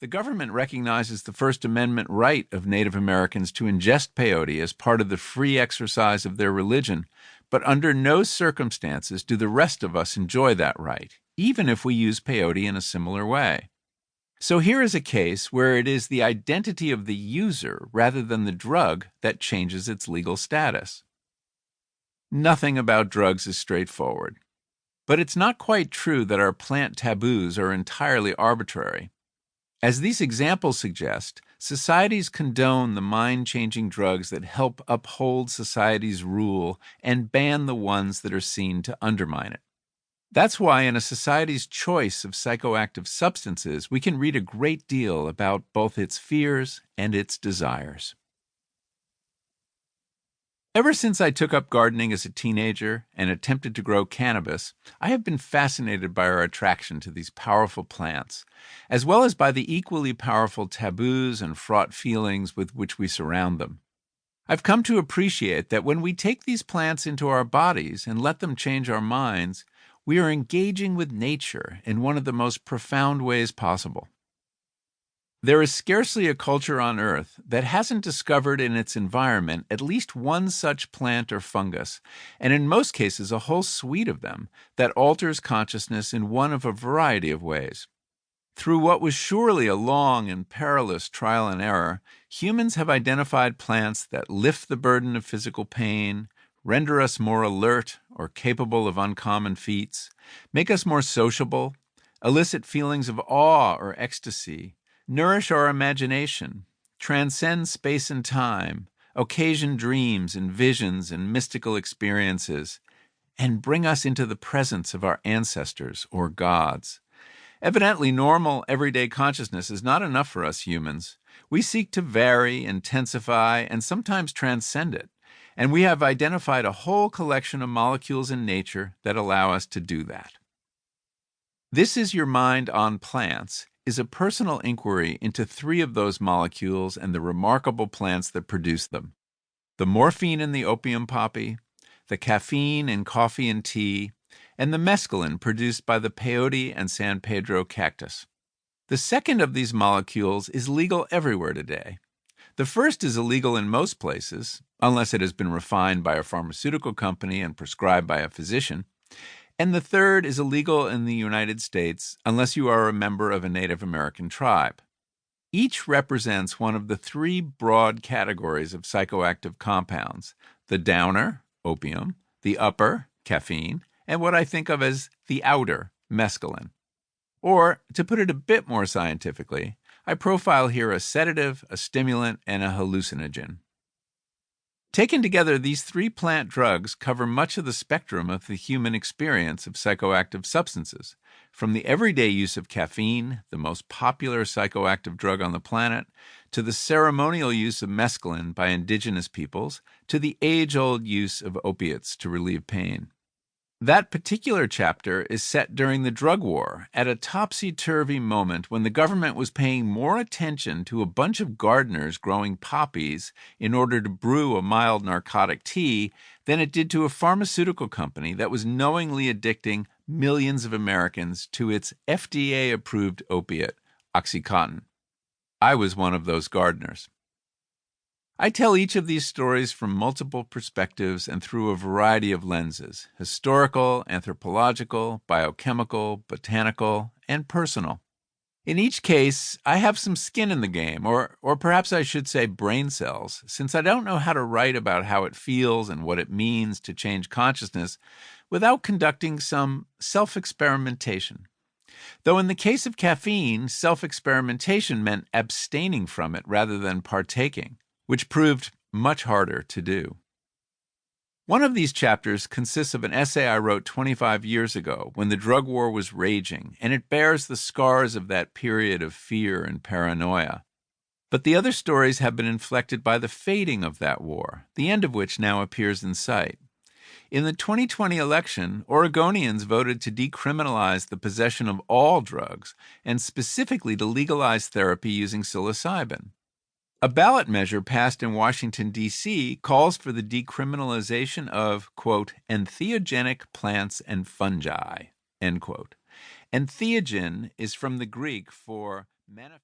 The government recognizes the First Amendment right of Native Americans to ingest peyote as part of the free exercise of their religion, but under no circumstances do the rest of us enjoy that right, even if we use peyote in a similar way. So here is a case where it is the identity of the user rather than the drug that changes its legal status. Nothing about drugs is straightforward. But it's not quite true that our plant taboos are entirely arbitrary. As these examples suggest, societies condone the mind-changing drugs that help uphold society's rule and ban the ones that are seen to undermine it. That's why in a society's choice of psychoactive substances, we can read a great deal about both its fears and its desires. Ever since I took up gardening as a teenager and attempted to grow cannabis, I have been fascinated by our attraction to these powerful plants, as well as by the equally powerful taboos and fraught feelings with which we surround them. I've come to appreciate that when we take these plants into our bodies and let them change our minds, we are engaging with nature in one of the most profound ways possible. There is scarcely a culture on Earth that hasn't discovered in its environment at least one such plant or fungus, and in most cases a whole suite of them, that alters consciousness in one of a variety of ways. Through what was surely a long and perilous trial and error, humans have identified plants that lift the burden of physical pain, render us more alert or capable of uncommon feats, make us more sociable, elicit feelings of awe or ecstasy, nourish our imagination, transcend space and time, occasion dreams and visions and mystical experiences, and bring us into the presence of our ancestors or gods. Evidently, normal, everyday consciousness is not enough for us humans. We seek to vary, intensify, and sometimes transcend it, and we have identified a whole collection of molecules in nature that allow us to do that. This Is Your Mind on Plants is a personal inquiry into three of those molecules and the remarkable plants that produce them: the morphine in the opium poppy, the caffeine in coffee and tea, and the mescaline produced by the peyote and San Pedro cactus. The second of these molecules is legal everywhere today. The first is illegal in most places, unless it has been refined by a pharmaceutical company and prescribed by a physician. And the third is illegal in the United States unless you are a member of a Native American tribe. Each represents one of the three broad categories of psychoactive compounds: the downer, opium, the upper, caffeine, and what I think of as the outer, mescaline. Or, to put it a bit more scientifically, I profile here a sedative, a stimulant, and a hallucinogen. Taken together, these three plant drugs cover much of the spectrum of the human experience of psychoactive substances, from the everyday use of caffeine, the most popular psychoactive drug on the planet, to the ceremonial use of mescaline by indigenous peoples, to the age-old use of opiates to relieve pain. That particular chapter is set during the drug war, at a topsy-turvy moment when the government was paying more attention to a bunch of gardeners growing poppies in order to brew a mild narcotic tea than it did to a pharmaceutical company that was knowingly addicting millions of Americans to its FDA-approved opiate, OxyContin. I was one of those gardeners. I tell each of these stories from multiple perspectives and through a variety of lenses: historical, anthropological, biochemical, botanical, and personal. In each case, I have some skin in the game, or perhaps I should say brain cells, since I don't know how to write about how it feels and what it means to change consciousness without conducting some self-experimentation. Though in the case of caffeine, self-experimentation meant abstaining from it rather than partaking, which proved much harder to do. One of these chapters consists of an essay I wrote 25 years ago when the drug war was raging, and it bears the scars of that period of fear and paranoia. But the other stories have been inflected by the fading of that war, the end of which now appears in sight. In the 2020 election, Oregonians voted to decriminalize the possession of all drugs, and specifically to legalize therapy using psilocybin. A ballot measure passed in Washington, D.C. calls for the decriminalization of, quote, entheogenic plants and fungi, end quote. Entheogen is from the Greek for manifest.